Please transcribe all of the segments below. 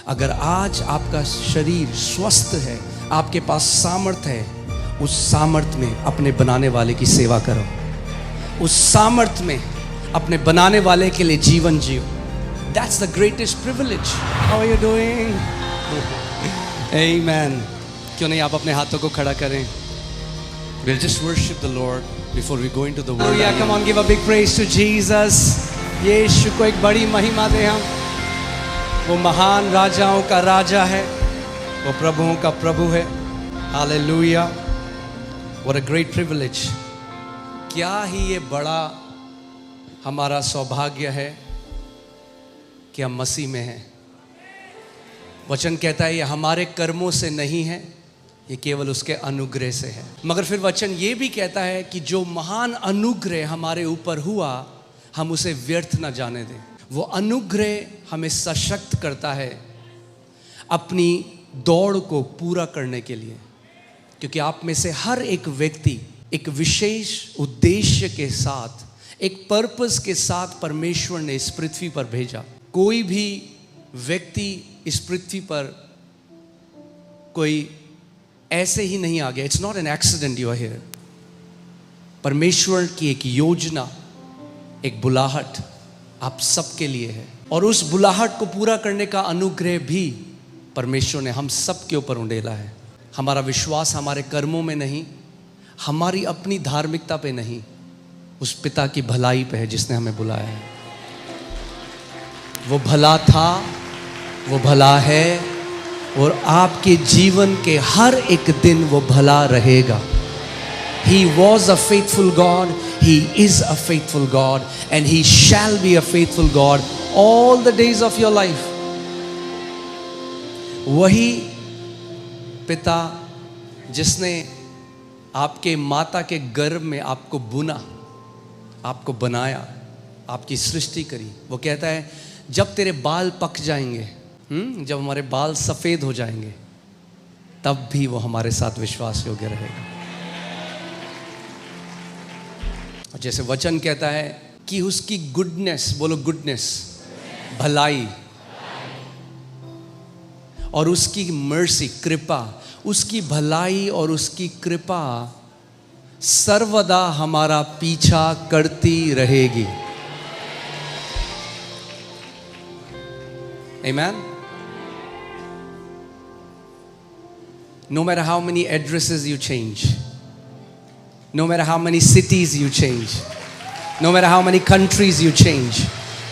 अगर आज आपका शरीर स्वस्थ है, आपके पास सामर्थ है, उस सामर्थ में अपने बनाने वाले की सेवा करो, उस सामर्थ में अपने बनाने वाले के लिए जीवन जियो। That's the greatest privilege. How are you doing? Amen. क्यों नहीं आप अपने हाथों को खड़ा करें? We'll just worship the Lord before we go into the word. Yeah, come on, give a big praise to Jesus. यीशु को एक बड़ी महिमा दें हम। वो महान राजाओं का राजा है, वो प्रभुओं का प्रभु है। Hallelujah. What a great privilege. क्या ही ये बड़ा हमारा सौभाग्य है कि हम मसीह में हैं। वचन कहता है ये हमारे कर्मों से नहीं है, ये केवल उसके अनुग्रह से है। मगर फिर वचन ये भी कहता है कि जो महान अनुग्रह हमारे ऊपर हुआ, हम उसे व्यर्थ ना जाने दें। वो अनुग्रह हमें सशक्त करता है अपनी दौड़ को पूरा करने के लिए, क्योंकि आप में से हर एक व्यक्ति एक विशेष उद्देश्य के साथ, एक पर्पस के साथ परमेश्वर ने इस पृथ्वी पर भेजा। कोई भी व्यक्ति इस पृथ्वी पर कोई ऐसे ही नहीं आ गया। It's not an accident you are here. परमेश्वर की एक योजना, एक बुलाहट आप सबके लिए है, और उस बुलाहट को पूरा करने का अनुग्रह भी परमेश्वर ने हम सब के ऊपर उंडेला है। हमारा विश्वास हमारे कर्मों में नहीं, हमारी अपनी धार्मिकता पे नहीं, उस पिता की भलाई पे है जिसने हमें बुलाया है। वो भला था, वो भला है, और आपके जीवन के हर एक दिन वो भला रहेगा। He was a faithful God, He is a faithful God, and He shall be a faithful God all the days of your life. वही पिता जिसने आपके माता के गर्भ में आपको बुना, आपको बनाया, आपकी सृष्टि करी, वो कहता है जब तेरे बाल पक जाएंगे, जब हमारे बाल सफ़ेद हो जाएंगे, तब भी वो हमारे साथ विश्वास योग्य रहेगा। और जैसे वचन कहता है कि उसकी गुडनेस, बोलो गुडनेस, भलाई, और उसकी मर्सी, कृपा, उसकी भलाई और उसकी कृपा सर्वदा हमारा पीछा करती रहेगी। Amen. No matter how many addresses you change, no matter how many cities you change, no matter how many countries you change,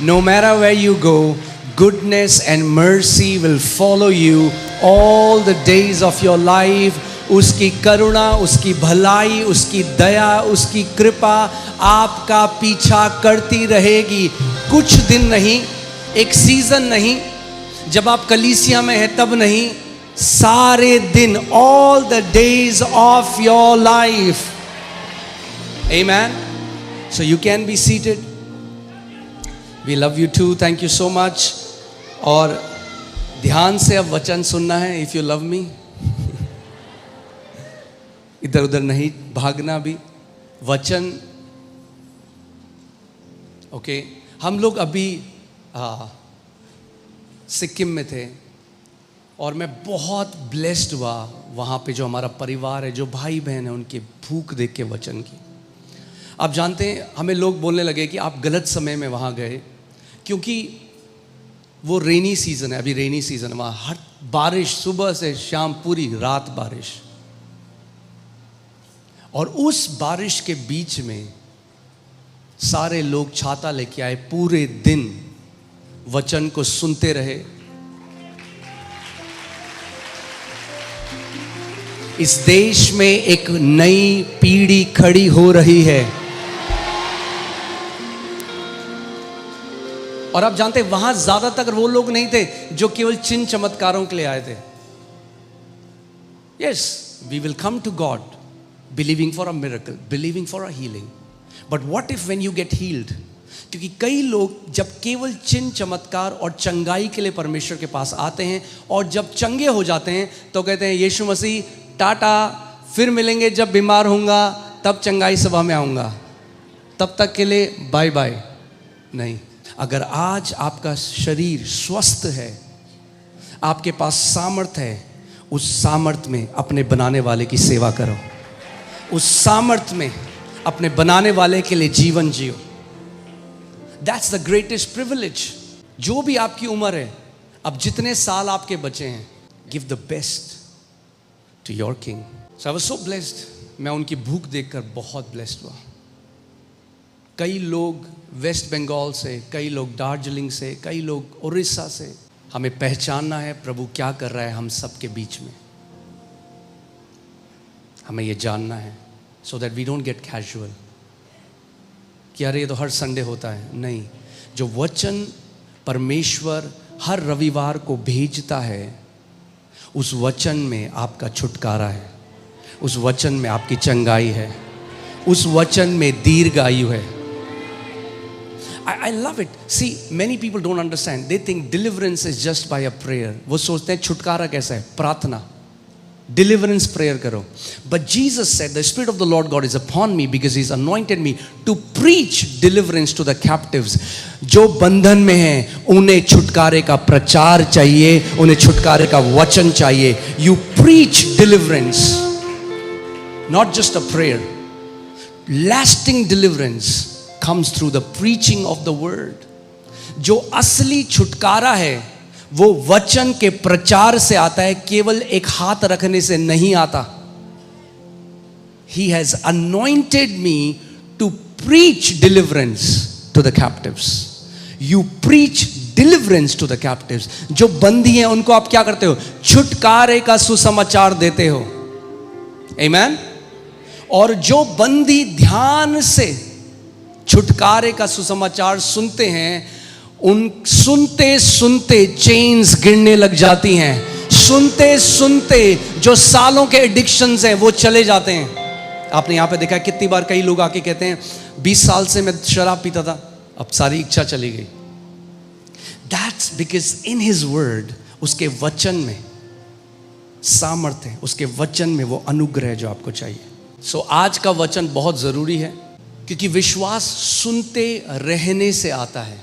no matter where you go, goodness and mercy will follow you all the days of your life. उसकी करुणा, उसकी भलाई, उसकी दया, उसकी कृपा आपका पीछा करती रहेगी। कुछ दिन नहीं, एक सीजन नहीं, जब आप कलीसिया में हैं तब नहीं, सारे दिन, all the days of your life. Amen. So you can be seated. We love you too. Thank you so much. और ध्यान से अब वचन सुनना है। If you love me, इधर उधर नहीं भागना भी। वचन, ओके। हम लोग अभी सिक्किम में थे, और मैं बहुत ब्लेस्ड हुआ वहाँ पे जो हमारा परिवार है, जो भाई बहन है, उनकी भूख देख के वचन की। आप जानते हैं, हमें लोग बोलने लगे कि आप गलत समय में वहाँ गए, क्योंकि वो रेनी सीज़न है। अभी रेनी सीज़न है वहाँ, हर बारिश, सुबह से शाम पूरी रात बारिश, और उस बारिश के बीच में सारे लोग छाता लेके आए, पूरे दिन वचन को सुनते रहे। इस देश में एक नई पीढ़ी खड़ी हो रही है, और आप जानते हैं वहां ज्यादातर वो लोग नहीं थे जो केवल चिन्ह चमत्कारों के लिए आए थे। Yes, we will come to God believing for a miracle, believing for a healing, but what if when you get healed? क्योंकि कई लोग जब केवल चिन्ह चमत्कार और चंगाई के लिए परमेश्वर के पास आते हैं, और जब चंगे हो जाते हैं तो कहते हैं यीशु मसीह टाटा, फिर मिलेंगे जब बीमार होऊंगा, तब चंगाई सभा में आऊँगा, तब तक के लिए बाय बाय। नहीं, अगर आज आपका शरीर स्वस्थ है, आपके पास सामर्थ्य है, उस सामर्थ्य में अपने बनाने वाले की सेवा करो, उस सामर्थ्य में अपने बनाने वाले के लिए जीवन जियो। That's the greatest privilege. जो भी आपकी उम्र है, अब जितने साल आपके बचे हैं, give the best to your king. So I was so blessed. मैं उनकी भूख देखकर बहुत ब्लेस्ड हुआ। कई लोग वेस्ट बंगाल से, कई लोग दार्जिलिंग से, कई लोग उड़ीसा से। हमें पहचानना है प्रभु क्या कर रहा है हम सब के बीच में। हमें ये जानना है so that we don't get casual कि अरे ये तो हर संडे होता है। नहीं, जो वचन परमेश्वर हर रविवार को भेजता है, उस वचन में आपका छुटकारा है, उस वचन में आपकी चंगाई है, उस वचन में दीर्घ आयु है। I love it. See, many people don't understand. They think deliverance is just by a prayer. वो सोचते हैं छुटकारा कैसा है? प्रार्थना, deliverance prayer करो। But Jesus said, the Spirit of the Lord God is upon me because He's anointed me to preach deliverance to the captives. जो बंधन में हैं, उन्हें छुटकारे का प्रचार चाहिए, उन्हें छुटकारे का वचन चाहिए। You preach deliverance, not just a prayer. Lasting deliverance comes through the preaching of the word. जो असली छुटकारा है वो वचन के प्रचार से आता है, केवल एक हाथ रखने से नहीं आता। He has anointed me to preach deliverance to the captives. You preach deliverance to the captives. जो बंदी हैं उनको आप क्या करते हो? छुटकारे का सुसमाचार देते हो। Amen? और जो बंदी ध्यान से छुटकारे का सुसमाचार सुनते हैं, उन सुनते सुनते चेन्स गिरने लग जाती हैं। सुनते सुनते जो सालों के एडिक्शंस हैं वो चले जाते हैं। आपने यहाँ पे देखा है कितनी बार कई लोग आके कहते हैं 20 साल से मैं शराब पीता था, अब सारी इच्छा चली गई। That's because in His word, उसके वचन में सामर्थ्य है, उसके वचन में वो अनुग्रह है जो आपको चाहिए। सो आज का वचन बहुत ज़रूरी है क्योंकि विश्वास सुनते रहने से आता है।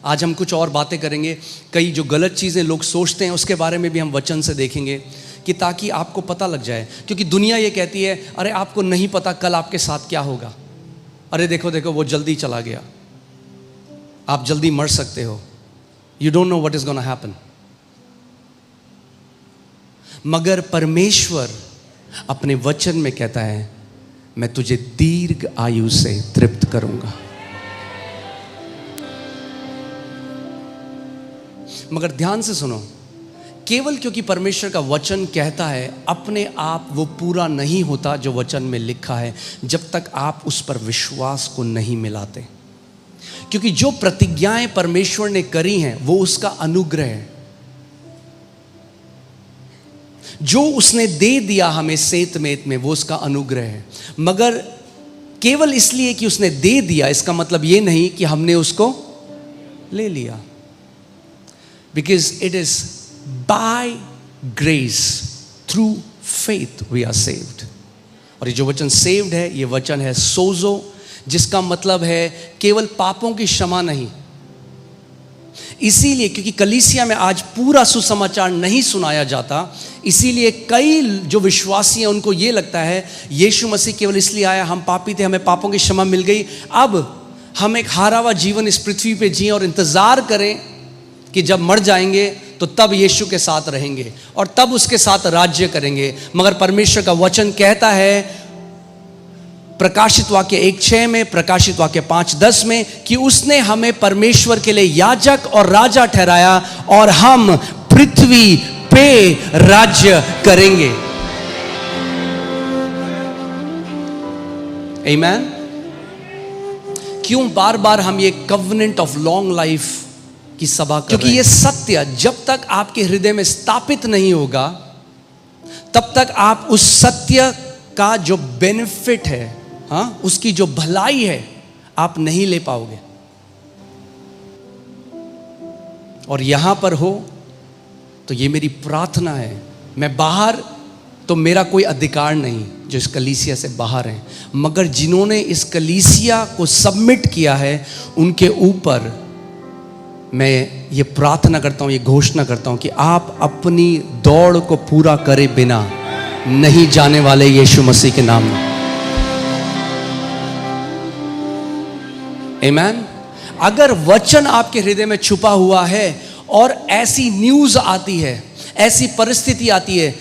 आज हम कुछ और बातें करेंगे, कई जो गलत चीज़ें लोग सोचते हैं उसके बारे में भी हम वचन से देखेंगे कि ताकि आपको पता लग जाए। क्योंकि दुनिया ये कहती है अरे आपको नहीं पता कल आपके साथ क्या होगा, अरे देखो देखो वो जल्दी चला गया, आप जल्दी मर सकते हो, you don't know what is gonna happen. मगर परमेश्वर अपने वचन में कहता है मैं तुझे दीर्घ आयु से तृप्त करूंगा। मगर ध्यान से सुनो, केवल क्योंकि परमेश्वर का वचन कहता है अपने आप वो पूरा नहीं होता जो वचन में लिखा है, जब तक आप उस पर विश्वास को नहीं मिलाते। क्योंकि जो प्रतिज्ञाएं परमेश्वर ने करी हैं वो उसका अनुग्रह है। जो उसने दे दिया हमें सेत मेत में वो उसका अनुग्रह है। मगर केवल इसलिए कि उसने दे दिया इसका मतलब ये नहीं कि हमने उसको ले लिया। Because it is by grace through faith we are saved. और ये जो वचन सेव्ड है ये वचन है सोजो, जिसका मतलब है केवल पापों की क्षमा नहीं। इसीलिए क्योंकि कलीसिया में आज पूरा सुसमाचार नहीं सुनाया जाता, इसीलिए कई जो विश्वासी हैं उनको ये लगता है यीशु मसीह केवल इसलिए आया, हम पापी थे, हमें पापों की क्षमा मिल गई, अब हम एक हारा हुआ जीवन इस पृथ्वी पे जिए और इंतजार करें कि जब मर जाएंगे तो तब यीशु के साथ रहेंगे और तब उसके साथ राज्य करेंगे। मगर परमेश्वर का वचन कहता है प्रकाशित वाक्य 1:6 में, प्रकाशित वाक्य 5:10 में कि उसने हमें परमेश्वर के लिए याजक और राजा ठहराया और हम पृथ्वी पे राज्य करेंगे। आमीन। क्यों बार बार हम ये कवनेंट ऑफ लॉन्ग लाइफ की सभा कर रहे हैं? क्योंकि ये सत्य जब तक आपके हृदय में स्थापित नहीं होगा तब तक आप उस सत्य का जो बेनिफिट है, हाँ, उसकी जो भलाई है आप नहीं ले पाओगे। और यहां पर हो तो ये मेरी प्रार्थना है, मैं बाहर तो मेरा कोई अधिकार नहीं जो इस कलीसिया से बाहर हैं, मगर जिन्होंने इस कलीसिया को सबमिट किया है उनके ऊपर मैं ये प्रार्थना करता हूं, ये घोषणा करता हूं कि आप अपनी दौड़ को पूरा करे बिना नहीं जाने वाले यीशु मसीह के नाम में। आमीन। अगर वचन आपके हृदय में छुपा हुआ है और ऐसी न्यूज आती है, ऐसी परिस्थिति आती है,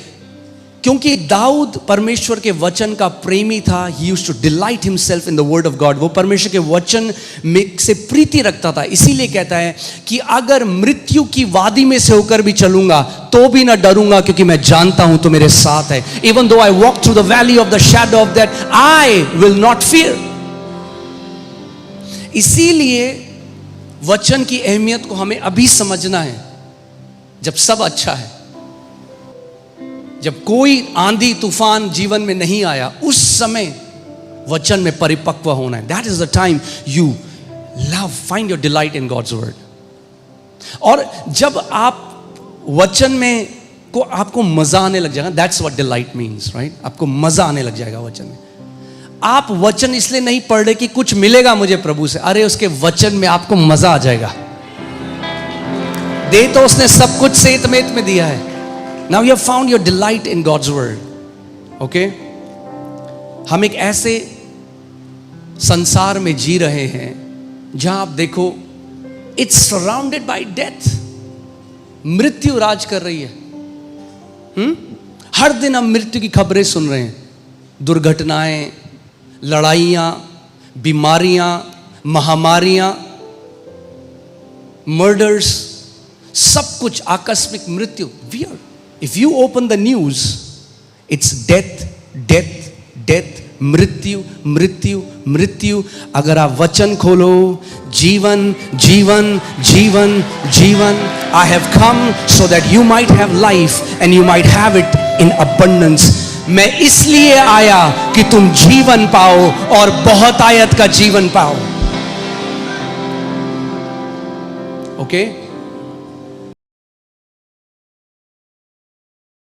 क्योंकि दाऊद परमेश्वर के वचन का प्रेमी था, he used to delight himself in the word of God, वो परमेश्वर के वचन में से प्रीति रखता था। इसीलिए कहता है कि अगर मृत्यु की वादी में से होकर भी चलूंगा तो भी ना डरूंगा, क्योंकि मैं जानता हूं तो मेरे साथ है। Even though I walk through the valley of the shadow of death, I will not fear. इसीलिए वचन की अहमियत को हमें अभी समझना है, जब सब अच्छा है, जब कोई आंधी तूफान जीवन में नहीं आया, उस समय वचन में परिपक्व होना है। That is the time you love, find your delight in God's word. और जब आप वचन में को आपको मजा आने लग जाएगा, that's what delight means, right? आपको मजा आने लग जाएगा वचन में। आप वचन इसलिए नहीं पढ़ रहे कि कुछ मिलेगा मुझे प्रभु से, अरे उसके वचन में आपको मजा आ जाएगा। दे तो उसने सब कुछ सेत मेत में दिया है। Now you have found your delight in God's word. Okay? हम एक ऐसे संसार में जी रहे हैं जहां आप देखो, it's surrounded by death. मृत्यु राज कर रही है। हर दिन हम मृत्यु की खबरें सुन रहे हैं। दुर्घटनाएं, लड़ाइयां, बीमारियां, महामारियां, मर्डर्स, सब कुछ, आकस्मिक मृत्यु। Weird. If you open the news, it's death, death, death, मृत्यु, मृत्यु, मृत्यु। अगर आप वचन खोलो, जीवन, जीवन, जीवन, जीवन। I have come so that you might have life and you might have it in abundance. मैं इसलिए आया कि तुम जीवन पाओ और बहुत आयत का जीवन पाओ। ओके?